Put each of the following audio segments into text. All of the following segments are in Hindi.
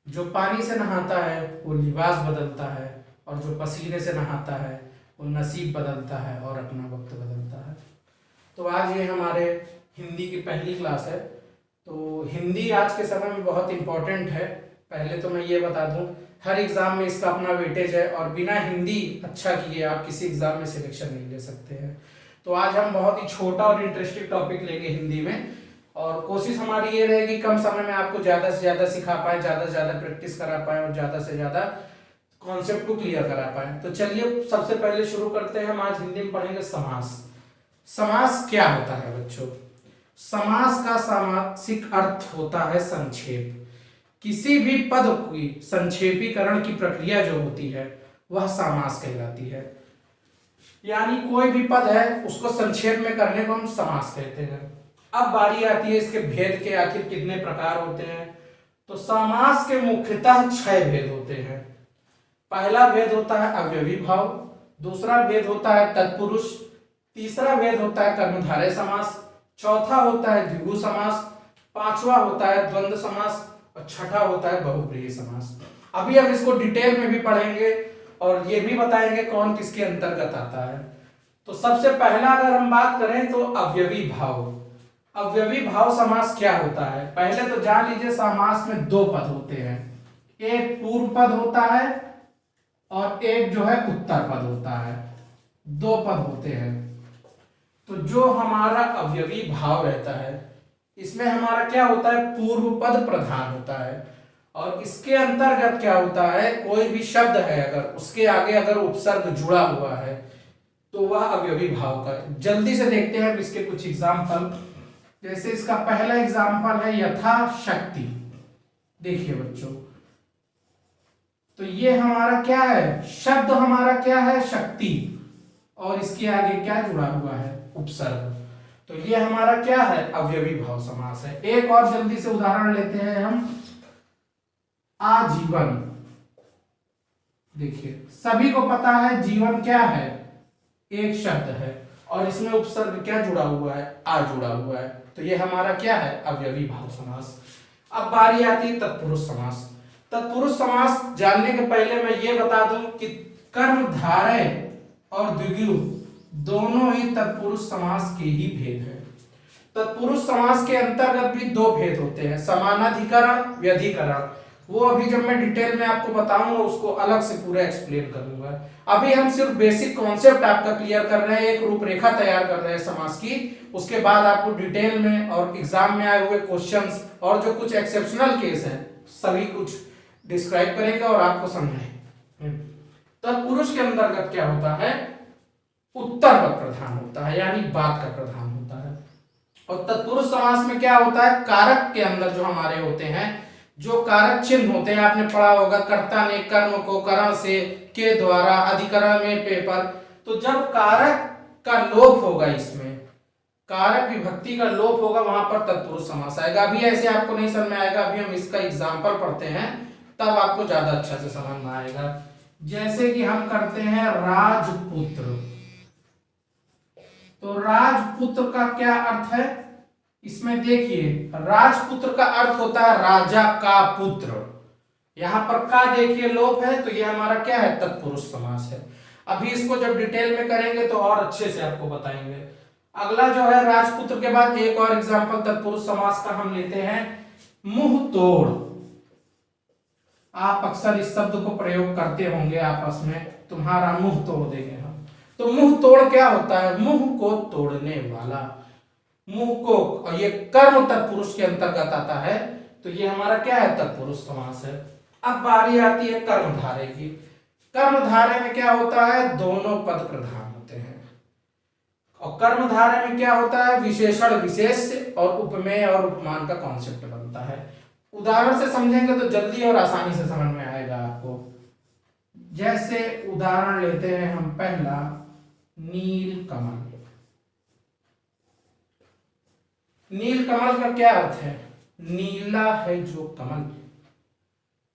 जो पानी से नहाता है वो लिबास बदलता है, और जो पसीने से नहाता है वो नसीब बदलता है और अपना वक्त बदलता है। तो आज ये हमारे हिंदी की पहली क्लास है। तो हिंदी आज के समय में बहुत इम्पोर्टेंट है। पहले तो मैं ये बता दूं, हर एग्ज़ाम में इसका अपना वेटेज है, और बिना हिंदी अच्छा किए आप किसी एग्ज़ाम में सिलेक्शन नहीं ले सकते हैं। तो आज हम बहुत ही छोटा और इंटरेस्टिंग टॉपिक लेंगे हिंदी में, और कोशिश हमारी ये रहेगी कम समय में आपको ज़्यादा से ज़्यादा सिखा पाएँ, ज़्यादा से ज़्यादा प्रैक्टिस करा पाएँ, और ज़्यादा से ज़्यादा कॉन्सेप्ट को क्लियर करा पाएँ। तो चलिए सबसे पहले शुरू करते हैं। हम आज हिंदी में पढ़ेंगे समास। समास क्या होता है बच्चों? समास का सामासिक अर्थ होता है संक्षेप। किसी भी पद की संक्षेपीकरण की प्रक्रिया जो होती है वह समास कहलाती है। यानी कोई भी पद है उसको संक्षेप में करने को हम समास कहते हैं। अब बारी आती है इसके भेद के, आखिर कितने प्रकार होते हैं। तो समास के मुख्यतः 6 भेद होते हैं। पहला भेद होता है अवयवी भाव, दूसरा भेद होता है तत्पुरुष, तीसरा भेद होता है कर्मधारय समास, चौथा होता है द्विगु समास, पांचवा होता है द्वंद्व समास, और छठा होता है बहुब्रीहि समास। अभी हम इसको डिटेल में भी पढ़ेंगे और ये भी बताएंगे कौन किसके अंतर्गत आता है। तो सबसे पहला अगर हम बात करें तो अवयवी भाव। अवयवी भाव समास क्या होता है? पहले तो जान लीजिए समास में 2 पद होते हैं। एक पूर्व पद होता है और एक जो है उत्तर पद होता है। 2 पद होते हैं। तो जो हमारा अवयवी भाव रहता है इसमें हमारा क्या होता है? पूर्व पद प्रधान होता है, और इसके अंतर्गत क्या होता है? कोई भी शब्द है अगर उसके आगे अगर उपसर्ग जुड़ा हुआ है तो वह अवयवी भाव का है। जल्दी से देखते हैं इसके कुछ एग्जाम्पल। जैसे इसका पहला एग्जाम्पल है यथाशक्ति। देखिए बच्चों, तो ये हमारा क्या है? शब्द हमारा क्या है? शक्ति, और इसके आगे क्या जुड़ा हुआ है? उपसर्ग। तो ये हमारा क्या है? अवयवी भाव समास है। एक और जल्दी से उदाहरण लेते हैं हम, आजीवन। देखिए सभी को पता है जीवन क्या है? एक शब्द है, और इसमें उपसर्ग क्या जुड़ा हुआ है? आ जुड़ा हुआ है। तो ये हमारा क्या है? अवयवी भाव समास। अब बारी आती है तत्पुरुष समास। तत्पुरुष समास जानने के पहले मैं ये बता दूं कि कर्मधारय और द्विगु दोनों ही तत्पुरुष समास के ही भेद हैं। तत्पुरुष समास के अंतर्गत भी 2 भेद होते हैं, समानाधिकरण, व्यधिकरण। वो अभी जब मैं डिटेल में आपको बताऊंगा उसको अलग से पूरा एक्सप्लेन करूंगा। अभी हम सिर्फ बेसिक कॉन्सेप्ट आपका क्लियर कर रहे हैं, एक रूपरेखा तैयार कर रहे हैं समास की। उसके बाद आपको डिटेल में और एग्जाम में आए हुए क्वेश्चंस और जो कुछ एक्सेप्शनल केस हैं सभी कुछ डिस्क्राइब करेंगे और आपको समझाएंगे। तत्पुरुष के अंतर्गत क्या होता है? उत्तर पद प्रधान होता है, यानी बात का प्रधान होता है। और तत्पुरुष समास में क्या होता है? कारक के अंदर जो हमारे होते हैं, जो कारक चिन्ह होते हैं, आपने पढ़ा होगा कर्ता ने कर्म को करण से, के द्वारा, अधिकरण में, पेपर। तो जब कारक का लोप होगा, इसमें कारक विभक्ति का लोप होगा, वहां पर तत्पुरुष समास आएगा। अभी ऐसे आपको नहीं समझ में आएगा, अभी हम इसका एग्जाम्पल पढ़ते हैं तब आपको ज्यादा अच्छा से समझ में आएगा। जैसे कि हम करते हैं राजपुत्र। तो राजपुत्र का क्या अर्थ है? इसमें देखिए राजपुत्र का अर्थ होता है राजा का पुत्र। यहां पर का देखिए लोप है, तो ये हमारा क्या है? तत्पुरुष समास है। अभी इसको जब डिटेल में करेंगे तो और अच्छे से आपको बताएंगे। अगला जो है राजपुत्र के बाद एक और एग्जांपल तत्पुरुष समास का हम लेते हैं, मुंह तोड़। आप अक्सर इस शब्द को प्रयोग करते होंगे आपस में, तुम्हारा मुंह तोड़ देंगे हम। तो मुंह तोड़ क्या होता है? मुंह को तोड़ने वाला, मुंह को, और ये कर्म तत्पुरुष के अंतर्गत आता है। तो ये हमारा क्या है? तत्पुरुष समास है। अब बारी आती है कर्मधारय की। कर्मधारय में क्या होता है? दोनों पद प्रधान होते हैं। और कर्मधारय में क्या होता है? विशेषण विशेष और उपमेय और उपमान का कॉन्सेप्ट बनता है। उदाहरण से समझेंगे तो जल्दी और आसानी से समझ में आएगा आपको। जैसे उदाहरण लेते हैं हम पहला, नील कमल। नील कमल का क्या अर्थ है? नीला है जो कमल।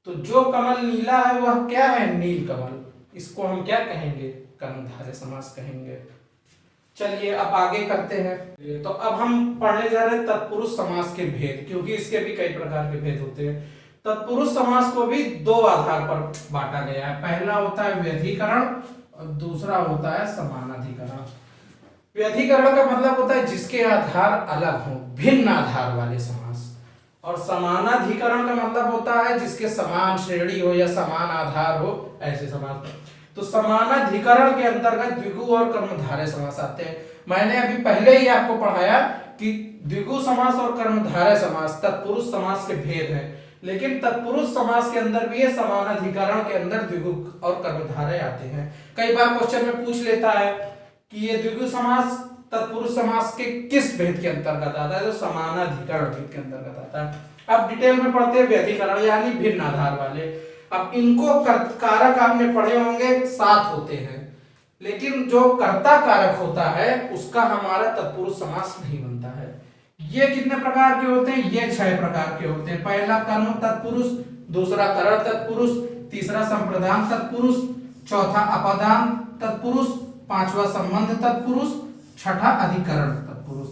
तो जो कमल नीला है वह क्या है? नील कमल। इसको हम क्या कहेंगे? कर्मधारय समास कहेंगे। चलिए अब आगे करते हैं। तो अब हम पढ़ने जा रहे हैं तत्पुरुष समास के भेद, क्योंकि इसके भी कई प्रकार के भेद होते हैं। तत्पुरुष समास को भी दो आधार पर बांटा गया है। पहला होता है व्यधिकरण और दूसरा होता है समानाधिकरण। व्यधिकरण का मतलब होता है जिसके आधार अलग हो, भिन्न आधार वाले समास। और समानाधिकरण का मतलब होता है जिसके समान श्रेणी हो या समान आधार हो, ऐसे समास। तो समानाधिकरण के अंतर्गत द्विगु और कर्मधारय समास आते हैं। मैंने अभी पहले ही आपको पढ़ाया कि द्विगु समास और कर्मधारय समास तत्पुरुष समास के भेद हैं, लेकिन तत्पुरुष समास के अंदर भी ये समानाधिकरण के अंदर द्विगु और कर्मधारय आते हैं। कई बार क्वेश्चन में पूछ लेता है कि ये द्विगु समास तत्पुरुष समास के किस भेद के अंतर्गत आता है, तो समानाधिकरण भेद के अंतर्गत आता है। अब डिटेल में पढ़ते हैं व्यधिकरण यानी भिन्न आधार वाले। अब इनको कारक आपने पढ़े होंगे 7 होते हैं, लेकिन जो कर्ता कारक होता है उसका हमारा तत्पुरुष समास नहीं बनता है। ये कितने प्रकार के होते हैं? ये 6 प्रकार के होते हैं। पहला कर्म तत्पुरुष, दूसरा करण तत्पुरुष, तीसरा संप्रदान तत्पुरुष, चौथा अपादान तत्पुरुष, पांचवा संबंध तत्पुरुष, छठा अधिकरण तत्पुरुष।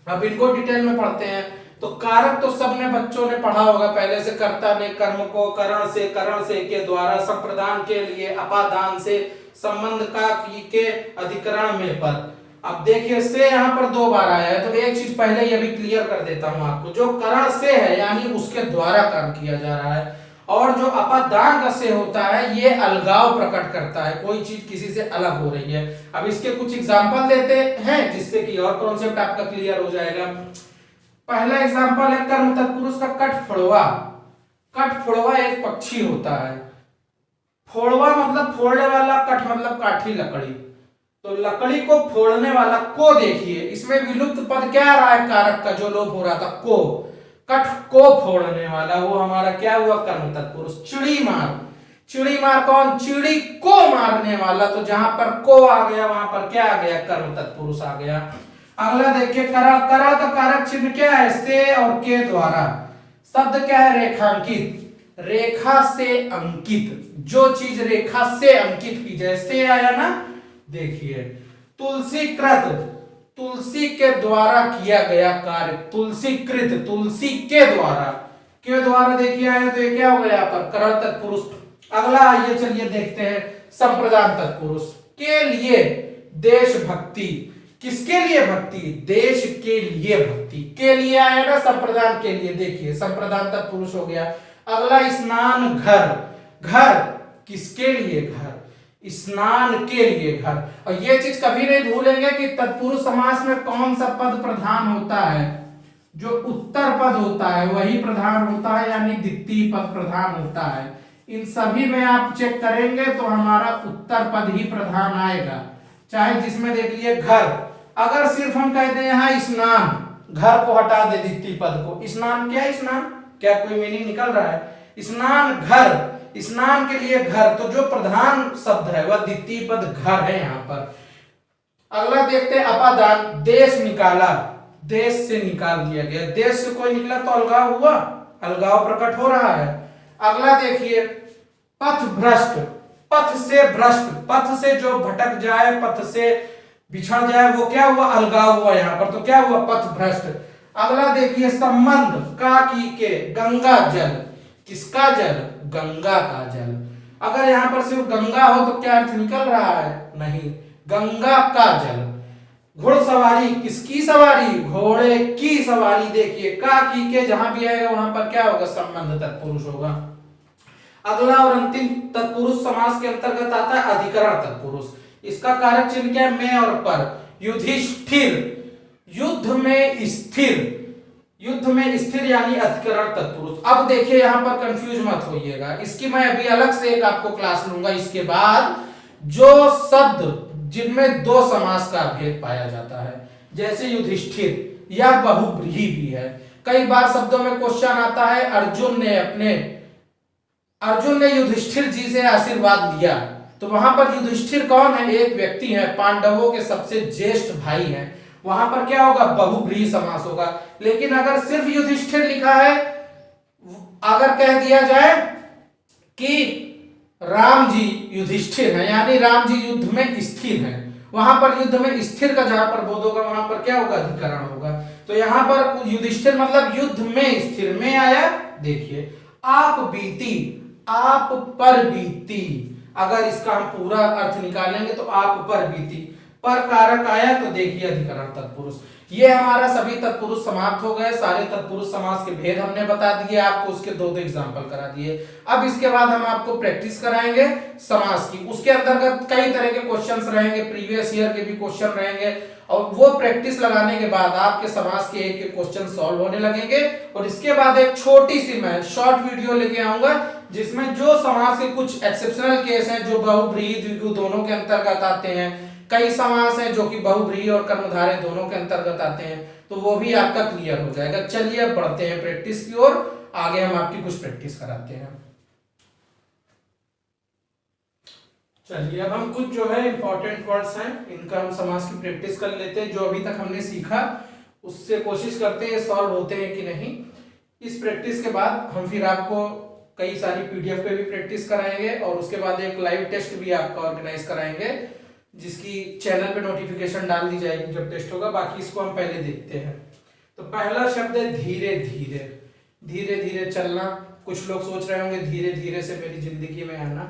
अब इनको डिटेल में पढ़ते हैं। तो कारक तो सबने बच्चों ने पढ़ा होगा पहले से। कर्ता ने कर्म को करण से के द्वारा, संप्रदान के लिए अपादान से, संबंध का के अधिकरण में पर। अब देखिए से यहाँ पर 2 बार आया है, तो एक चीज पहले ही अभी क्लियर कर देता हूं आपको। जो करण से है यानी उसके द्वारा काम किया जा रहा है, और जो अपादान का से होता है ये अलगाव प्रकट करता है, कोई चीज किसी से अलग हो रही है। अब इसके कुछ एग्जांपल देते हैं जिससे कि और कॉन्सेप्ट आपका क्लियर हो जाएगा। पहला एग्जांपल है कर्म तत्पुरुष का कठफोड़वा। कठफोड़वा एक पक्षी होता है। फोड़वा मतलब फोड़ने वाला, कठ मतलब काठी लकड़ी। तो लकड़ी को फोड़ने वाला को देखिए, इसमें विलुप्त पद क्या आ रहा है कारक का जो लोप हो रहा था, को। कठ को फोड़ने वाला वो हमारा क्या हुआ? कर्म तत्पुरुष। चिड़ी मार, चिड़ी मार कौन? चिड़ी को मारने वाला। तो जहां पर को आ गया वहां पर क्या आ गया? कर्म तत्पुरुष आ गया। अगला देखिए करा। करा का कारक चिन्ह क्या है? से और के द्वारा। शब्द क्या है? रेखांकित, रेखा से अंकित। जो चीज रेखा से अंकित की जाए, से आया ना। देखिए तुलसीकृत, तुलसी के द्वारा किया गया कार्य। तुलसीकृत, तुलसी के द्वारा देखिए आया, तो ये क्या हो गया यहाँ पर? करण तत्पुरुष। अगला आइए चलिए देखते हैं संप्रदान तत्पुरुष के लिए देशभक्ति। किसके लिए भक्ति? देश के लिए भक्ति। के लिए आया ना संप्रदान के लिए। देखिए संप्रदान तत्पुरुष हो गया। अगला स्नान घर। घर किसके लिए? घर, स्नान के लिए घर। और ये चीज कभी नहीं भूलेंगे कि तत्पुरुष समास में कौन सा पद प्रधान होता है? जो उत्तर पद होता है वही प्रधान होता है, यानी द्वितीय पद प्रधान होता है। इन सभी में आप चेक करेंगे तो हमारा उत्तर पद ही प्रधान आएगा। चाहे जिसमें देख लिए घर, अगर सिर्फ हम कहते हैं यहाँ स्नान, घर को हटा दे द्वितीय पद को। स्नान क्या? स्नान क्या कोई मीनिंग निकल रहा है? स्नान घर, स्नान के लिए घर। तो जो प्रधान शब्द है वह द्वितीय पद घर है यहाँ पर। अगला देखते हैं अपादान। देश निकाला, देश से निकाल दिया गया। देश से कोई निकला तो अलगाव हुआ, अलगाव प्रकट हो रहा है। अगला देखिए पथ भ्रष्ट। पथ से भ्रष्ट, पथ से जो भटक जाए, पथ से बिछड़ जाए, वो क्या हुआ? अलगाव हुआ यहाँ पर। तो क्या हुआ? पथ भ्रष्ट। अगला देखिए संबंध का की के। गंगा जल, किसका जल? गंगा का जल। अगर यहाँ पर सिर्फ गंगा हो तो क्या अर्थ निकल रहा है? नहीं, गंगा का जल। घुड़सवारी, किसकी सवारी? घोड़े की सवारी। देखिए का की के जहां भी आएगा वहां पर क्या होगा? संबंध तत्पुरुष होगा। अगला और अंतिम तत्पुरुष समास के अंतर्गत आता है अधिकरण तत्पुरुष। इसका कारक चिन्ह क्या है? में और पर। युधिष्ठिर, युद्ध में स्थिर, युद्ध में स्थिर यानी अधिकरण तत्पुरुष। अब देखिए यहां पर कंफ्यूज मत होइएगा, इसकी मैं अभी अलग से एक आपको क्लास लूंगा इसके बाद। जो शब्द जिनमें 2 समास का भेद पाया जाता है, जैसे युधिष्ठिर, यह बहुब्रीहि भी है। कई बार शब्दों में क्वेश्चन आता है अर्जुन ने युधिष्ठिर जी से आशीर्वाद लिया, तो वहां पर युधिष्ठिर कौन है? एक व्यक्ति है, पांडवों के सबसे ज्येष्ठ भाई हैं। वहां पर क्या होगा? बहुब्रीहि समास होगा। लेकिन अगर सिर्फ युधिष्ठिर लिखा है, अगर कह दिया जाए कि राम जी युधिष्ठिर है, यानी राम जी युद्ध में स्थिर हैं, वहां पर युद्ध में स्थिर का जहां पर बोध होगा वहां पर क्या होगा? अधिकरण होगा। तो यहां पर युधिष्ठिर मतलब युद्ध में स्थिर, में आया। देखिए आप बीती, आप पर बीती। अगर इसका हम पूरा अर्थ निकालेंगे तो आप पर बीती, पर कारक आया तो देखिए अधिकरण तत्पुरुष। ये हमारा सभी तत्पुरुष समाप्त हो गए। सारे तत्पुरुष समास के भेद हमने बता दिए आपको, उसके दो दो एग्जाम्पल करा दिए। अब इसके बाद हम आपको प्रैक्टिस कराएंगे समास की। उसके अंतर्गत कई तरह के क्वेश्चंस रहेंगे, प्रीवियस ईयर के भी क्वेश्चन रहेंगे, और वो प्रैक्टिस लगाने के बाद आपके समास के एक एक क्वेश्चन सॉल्व होने लगेंगे। और इसके बाद एक छोटी सी मैं शॉर्ट वीडियो लेके आऊंगा जिसमें जो समास के कुछ एक्सेप्शनल केस हैं जो बहुब्रीहि द्विगु दोनों के अंतर्गत आते हैं, कई समास हैं जो कि बहुब्रीहि और कर्मधारय दोनों के अंतर्गत आते हैं, तो वो भी आपका क्लियर हो जाएगा। चलिए अब बढ़ते हैं प्रैक्टिस की ओर, आगे हम आपकी कुछ प्रैक्टिस कराते हैं। चलिए अब हम कुछ जो है इंपॉर्टेंट वर्ड्स हैं इनका हम समास की प्रैक्टिस कर लेते हैं। जो अभी तक हमने सीखा उससे कोशिश करते हैं सॉल्व होते हैं कि नहीं। इस प्रैक्टिस के बाद हम फिर आपको कई सारी पीडीएफ पे भी प्रैक्टिस कराएंगे, और उसके बाद एक लाइव टेस्ट भी आपका ऑर्गेनाइज कराएंगे जिसकी चैनल पे नोटिफिकेशन डाल दी जाएगी जब टेस्ट होगा। बाकी इसको हम पहले देखते हैं। तो पहला शब्द है धीरे धीरे। धीरे धीरे चलना। कुछ लोग सोच रहे होंगे धीरे धीरे से मेरी जिंदगी में आना,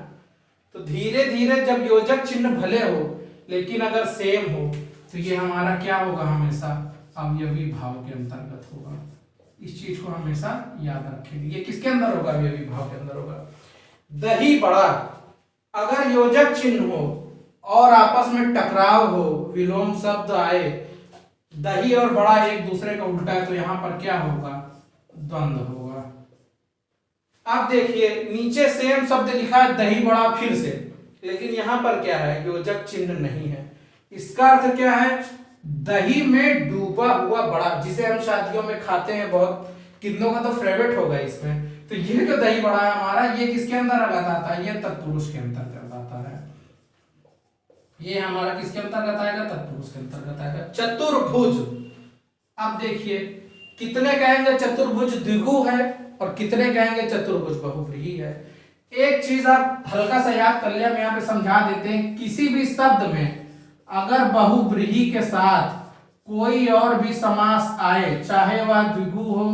तो धीरे धीरे जब योजक चिन्ह भले हो लेकिन अगर सेम हो तो ये हमारा क्या होगा, हमेशा अवयवी भाव के अंतर्गत होगा। इस चीज को हमेशा याद रखें। ये किसके अंदर होगा, अवयवी भाव के अंदर होगा। दही बड़ा, अगर योजक चिन्ह हो और आपस में टकराव हो, विलोम शब्द आए, दही और बड़ा एक दूसरे का उल्टा है, तो यहां पर क्या होगा, द्वंद्व होगा। अब देखिए नीचे सेम शब्द लिखा है दही बड़ा फिर से, लेकिन यहां पर क्या है, योजक चिन्ह नहीं है। इसका अर्थ क्या है, दही में डूबा हुआ बड़ा, जिसे हम शादियों में खाते हैं, बहुत कितनों का तो फेवरेट होगा इसमें। तो ये जो दही बड़ा है हमारा, ये किसके अंतर्गत आता है, ये तत्पुरुष के अंतर्गत आता है। ये हमारा किसके अंतर्गत आएगा, तत्पुरुष के अंतर्गत आएगा। चतुर्भुज, अब देखिए कितने कहेंगे चतुर्भुज द्विगु है और कितने कहेंगे चतुर्भुज बहुब्रीहि है। एक चीज आप हल्का सा याद कर लिया, हम यहाँ पे समझा देते हैं। किसी भी शब्द में अगर बहुब्रीहि के साथ कोई और भी समास आए, चाहे वह द्विगु हो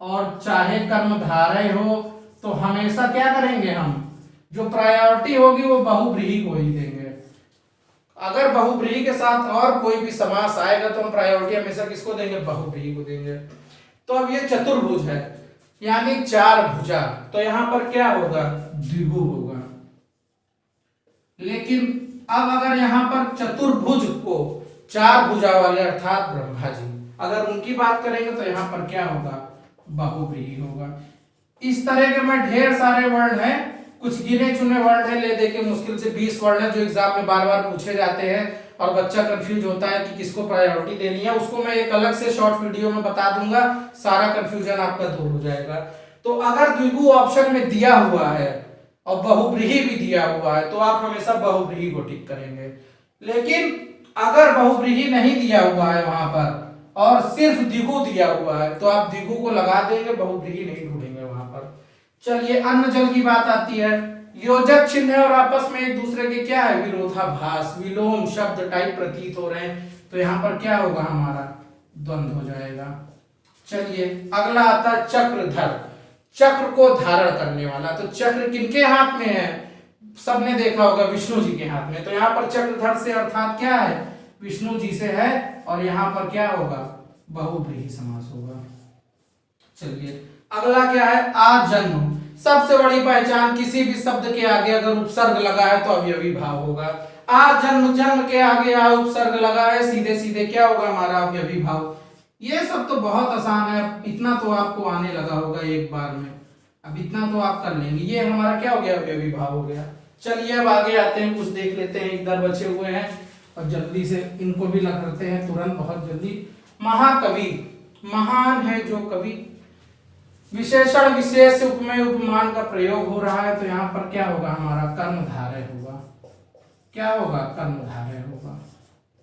और चाहे कर्मधारय हो, तो हमेशा क्या करेंगे, हम जो प्रायोरिटी होगी वो बहुब्रीहि को ही देंगे। अगर बहुब्रीहि के साथ और कोई भी समास आएगा तो हम प्रायोरिटी हमेशा किसको देंगे, बहुब्रीहि को देंगे। तो अब ये चतुर्भुज है यानी चार भुजा, तो यहां पर क्या होगा, द्विगु होगा। लेकिन अब अगर यहां पर चतुर्भुज को चार भुजा वाले अर्थात ब्रह्मा जी, अगर उनकी बात करेंगे तो यहां पर क्या होगा, बहुब्रीहि होगा। इस तरह के में ढेर सारे वर्ड हैं, कुछ गिने चुने वर्ड है, ले दे के मुश्किल से 20 वर्ड है जो एग्जाम में बार बार पूछे जाते हैं और बच्चा कंफ्यूज होता है कि किसको प्रायोरिटी देनी है। उसको मैं एक अलग से शॉर्ट वीडियो में बता दूंगा, सारा कंफ्यूजन आपका दूर हो जाएगा। तो अगर द्विगु ऑप्शन में दिया हुआ है और बहुब्रीहि भी दिया हुआ है तो आप हमेशा बहुब्रीहि को टिक करेंगे। लेकिन अगर बहुब्रीहि नहीं दिया हुआ है वहां पर और सिर्फ द्विगु दिया हुआ है तो आप द्विगु को लगा देंगे, बहुब्रीहि नहीं ढूंढेंगे वहां पर। चलिए अन्न जल की बात आती है। योजक चिन्ह है और आपस में एक दूसरे के क्या है, विरोधाभास, विलोम शब्द टाइप प्रतीत हो रहे हैं, तो यहां पर क्या होगा, हमारा द्वंद्व हो जाएगा। चलिए अगला आता है चक्रधर, चक्र को धारण करने वाला। तो चक्र किनके हाथ में है, सबने देखा होगा विष्णु जी के हाथ में। तो यहाँ पर चक्रधर से अर्थात क्या है, विष्णु जी से है, और यहाँ पर क्या होगा, बहुब्रीहि समास होगा। चलिए अगला क्या है, आजन्म। सबसे बड़ी पहचान, किसी भी शब्द के आगे अगर उपसर्ग लगा है तो अवयवी भाव होगा। आजन्म, जन्म के आगे आ उपसर्ग लगा है, सीधे सीधे क्या होगा, हमारा अवयवी भाव। ये सब तो बहुत आसान है, इतना तो आपको आने लगा होगा एक बार में, अब इतना तो आप कर लेंगे। ये हमारा क्या हो गया, अवयवी भाव हो गया। चलिए अब आगे आते हैं, कुछ देख लेते हैं, इधर बचे हुए हैं और जल्दी से इनको भी लग करते हैं तुरंत, बहुत जल्दी। महाकवि, महान है जो कवि। विशेषण विशेष उपमेय उपमान का प्रयोग हो रहा है, तो यहाँ पर क्या होगा, हमारा कर्मधारय होगा। क्या होगा, कर्मधारय होगा।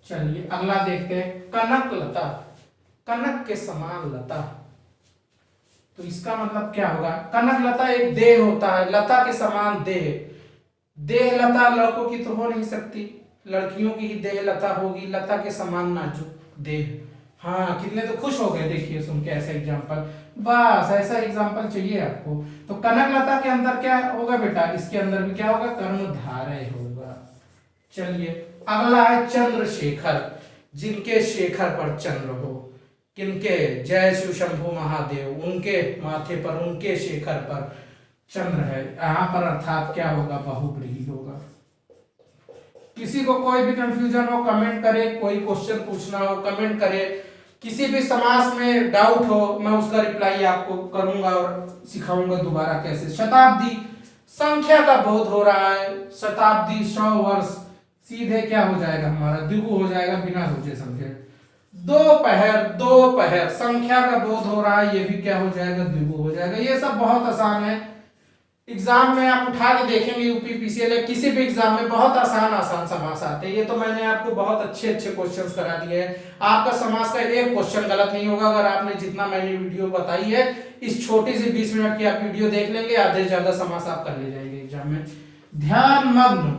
चलिए अगला देखते हैं, कनक लता, कनक के समान लता। तो इसका मतलब क्या होगा, कनक लता एक देह होता है, लता के समान देह। देह लता लड़कों की तो हो नहीं सकती, लड़कियों की ही देह लता होगी, लता के समान नाजुक देह। हाँ, कितने तो खुश हो गए देखिए सुन के ऐसा एग्जाम्पल। बस ऐसा एग्जाम्पल चाहिए आपको। तो कनकलता के अंदर क्या होगा बेटा, इसके अंदर भी क्या होगा, कर्मधारय होगा। चलिए अगला है चंद्रशेखर, जिनके शेखर पर चंद्र हो। किनके, जय शिव शंभु महादेव, उनके माथे पर, उनके शेखर पर चंद्र है। यहाँ पर अर्थात क्या होगा, बहुव्रीहि होगा। किसी को कोई भी कंफ्यूजन हो कमेंट करे, कोई क्वेश्चन पूछना हो कमेंट करे, किसी भी समास में डाउट हो मैं उसका रिप्लाई आपको करूंगा और सिखाऊंगा दोबारा कैसे। शताब्दी, संख्या का बोध हो रहा है, शताब्दी 100 वर्ष, सीधे क्या हो जाएगा हमारा, द्विगु हो जाएगा बिना सोचे समझे। दोपहर, दोपहर संख्या का बोध हो रहा है, ये भी क्या हो जाएगा, द्विगु हो जाएगा। ये सब बहुत आसान है, एग्जाम में आप उठा के देखेंगे यूपी पीसीएल किसी भी एग्जाम में बहुत आसान आसान समास आते हैं। ये तो मैंने आपको बहुत अच्छे अच्छे क्वेश्चंस करा दिए हैं। आपका समास का एक क्वेश्चन गलत नहीं होगा अगर आपने जितना मैंने वीडियो बताई है, इस छोटी सी 20 मिनट की आप वीडियो देख लेंगे, आधे से ज्यादा समास आप कर ले जाएंगे एग्जाम में। ध्यान मग्न,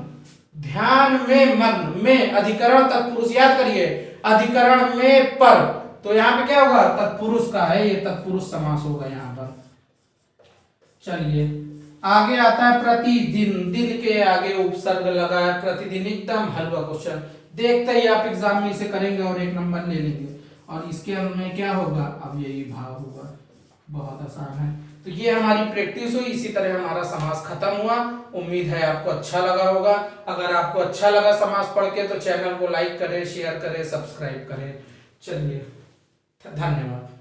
ध्यान में मग्न, में अधिकरण तत्पुरुष, याद करिए अधिकरण में पर, तो यहाँ पे क्या होगा, तत्पुरुष का है, ये तत्पुरुष समास होगा यहाँ पर। चलिए आगे आता है प्रतिदिन, दिन के आगे उपसर्ग लगा है, प्रतिदिन एकदम हलवा क्वेश्चन, देखते ही आप एग्जाम में इसे करेंगे और 1 नंबर ले लेंगे। और इसके अंदर में क्या होगा, अब यही भाव होगा, बहुत आसान है। तो ये हमारी प्रैक्टिस हुई, इसी तरह हमारा समास खत्म हुआ। उम्मीद है आपको अच्छा लगा होगा। अगर आपको अच्छा लगा समास पढ़ के तो चैनल को लाइक करें, शेयर करें, सब्सक्राइब करें। चलिए धन्यवाद।